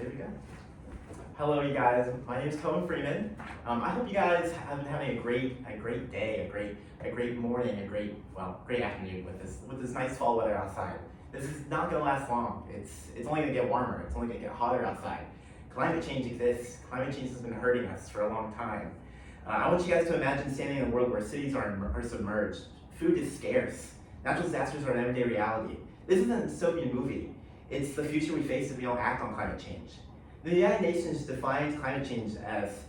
There we go. Hello, you guys. My name is Cohen Freeman. I hope you guys have been having a great day, a great morning, great afternoon with this nice fall weather outside. This is not going to last long. It's only going to get warmer. It's only going to get hotter outside. Climate change exists. Climate change has been hurting us for a long time. I want you guys to imagine standing in a world where cities are submerged. Food is scarce. Natural disasters are an everyday reality. This isn't a dystopian movie. It's the future we face if we don't act on climate change. The United Nations defines climate change as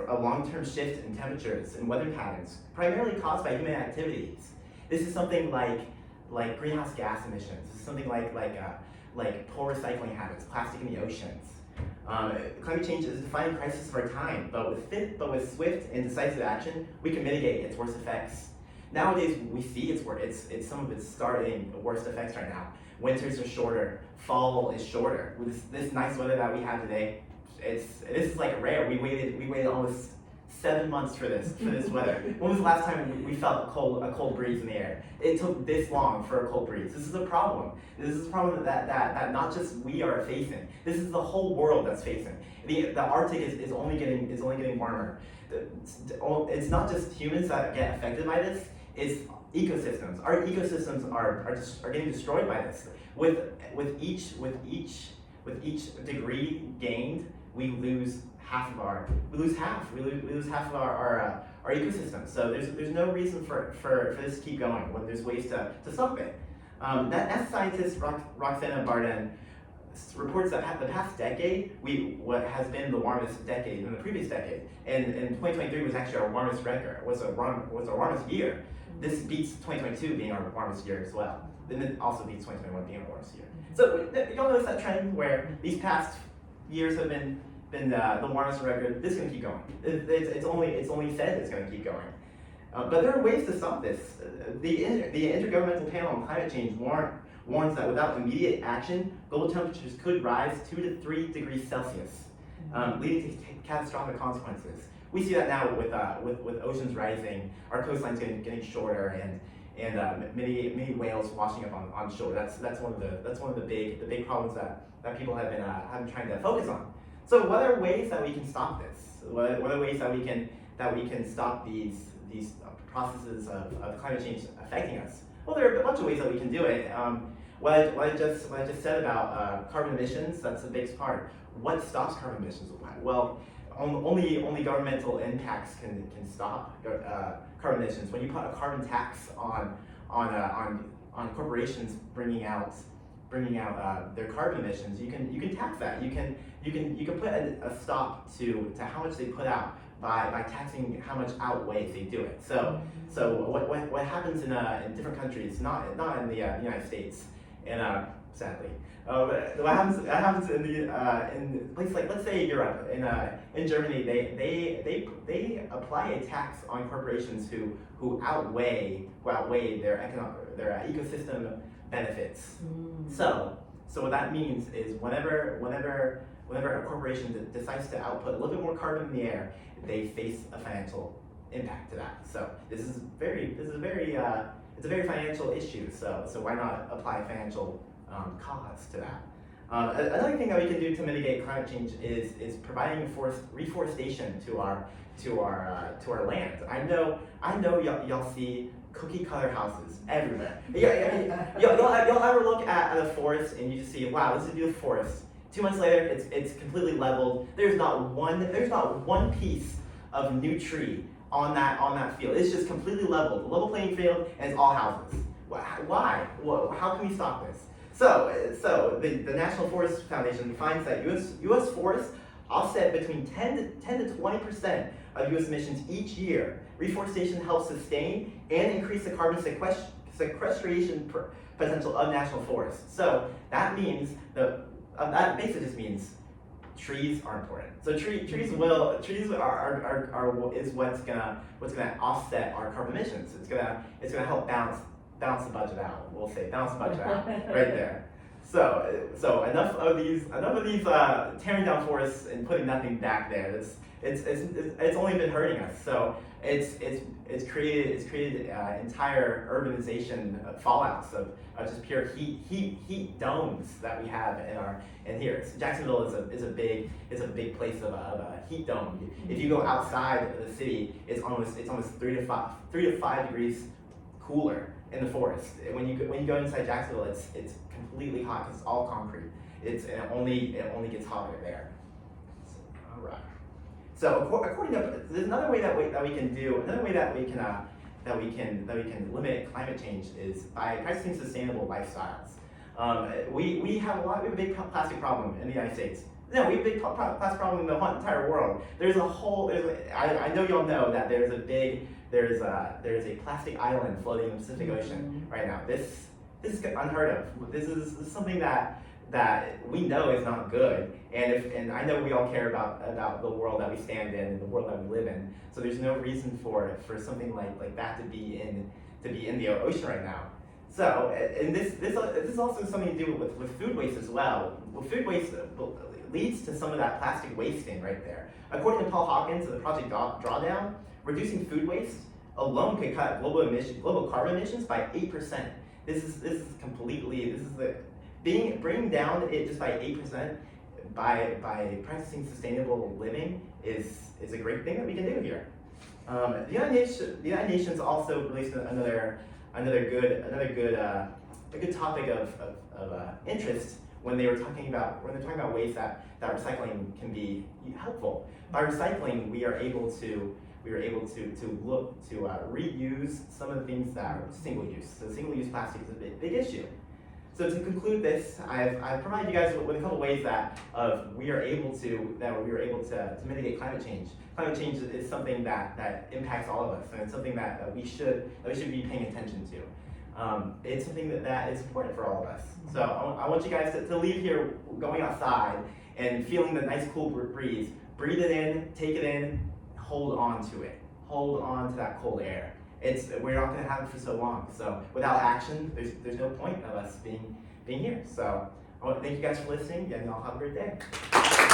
a long-term shift in temperatures and weather patterns, primarily caused by human activities. This is something like greenhouse gas emissions. This is something like poor recycling habits, plastic in the oceans. Climate change is a defining crisis of our time, but with swift and decisive action, we can mitigate its worst effects. Nowadays, we see some of its starting worst effects right now. Winters are shorter, fall is shorter. With this nice weather that we have today, this is like rare. We waited almost 7 months for this weather. When was the last time we felt a cold breeze in the air? It took this long for a cold breeze. This is a problem. This is a problem that not just we are facing. This is the whole world that's facing. The Arctic is only getting warmer. It's not just humans that get affected by this. It's ecosystems. Our ecosystems are getting destroyed by this. With each degree gained, we lose half of our ecosystem. So there's no reason for this to keep going when there's ways to stop it. NASA scientist Roxana Barden reports that the past decade, what has been the warmest decade in the previous decade, and 2023 was actually our warmest record, was our warmest year. This beats 2022 being our warmest year as well. Then it also beats 2021 being our warmest year. So y'all notice that trend where these past years have been the warmest record. This is going to keep going. It's only said it's going to keep going. But there are ways to stop this. The Intergovernmental Panel on Climate Change warns that without immediate action, global temperatures could rise 2 to 3 degrees Celsius, leading to catastrophic consequences. We see that now with oceans rising, our coastlines getting shorter, and many whales washing up on shore. That's one of the big problems that people have been trying to focus on. So what are ways that we can stop this? What are ways that we can stop these processes of climate change affecting us? Well, there are a bunch of ways that we can do it. What I just said about carbon emissions, that's a big part. What stops carbon emissions? Well, only governmental impacts can stop carbon emissions. When you put a carbon tax on corporations bringing out their carbon emissions, you can tax that. You can put a stop to how much they put out by taxing how much outweighs they do it. So what happens in different countries, not in the United States, and sadly. What happens in places like, let's say, Europe, in Germany, they apply a tax on corporations who outweigh their ecosystem benefits. So what that means is whenever a corporation decides to output a little bit more carbon in the air, they face a financial impact to that. So it's a very financial issue. So why not apply financial cause to that? Another thing that we can do to mitigate climate change is providing reforestation to our land. I know y'all see cookie cutter houses everywhere. You'll ever look at a forest and you just see, wow, this is a beautiful forest. 2 months later, it's completely leveled. There's not one piece of new tree on that field. It's just completely leveled, level playing field, and it's all houses. Why? How can we stop this? So the National Forest Foundation finds that U.S. forests offset between 10 to 20% of U.S. emissions each year. Reforestation helps sustain and increase the carbon sequestration potential of national forests. So that means that basically just means trees are important. So trees is what's gonna offset our carbon emissions. It's gonna help balance the budget out. We'll say balance the budget out right there. So enough of these tearing down forests and putting nothing back there. It's only been hurting us. So it's created entire urbanization fallouts of just pure heat domes that we have in here. So Jacksonville is a big place of a heat dome. If you go outside of the city, it's almost 3 to 5 degrees cooler in the forest. When you go inside Jacksonville, it's completely hot because it's all concrete. It only gets hotter there. All right. So according to, there's another way that we can limit climate change is by practicing sustainable lifestyles. We have a big plastic problem in the United States. No, we have a big plastic problem in the entire world. I know y'all know that there's a plastic island floating in the Pacific Ocean right now. This is unheard of. This is something that we know is not good, and I know we all care about the world that we stand in and the world that we live in. So there's no reason for something like that to be in the ocean right now. So, and this is also something to do with food waste as well. Well, food waste leads to some of that plastic wasting right there. According to Paul Hawkins of the Project Drawdown, reducing food waste alone could cut global carbon emissions by 8%. Bringing down it just by 8% by practicing sustainable living is a great thing that we can do here. The United Nations also released another good topic of interest when they're talking about ways that recycling can be helpful. By recycling, we are able to look to reuse some of the things that are single use. So single use plastic is a big issue. So to conclude this, I've provided you guys with a couple ways that we are able to mitigate climate change. Climate change is something that impacts all of us, and it's something that we should be paying attention to. It's something that is important for all of us. So I want you guys to leave here going outside and feeling the nice cool breeze. Breathe it in, take it in, hold on to it. Hold on to that cold air. We're not going to have it for so long. So without action, there's no point of us being here. So I want to thank you guys for listening, and y'all have a great day.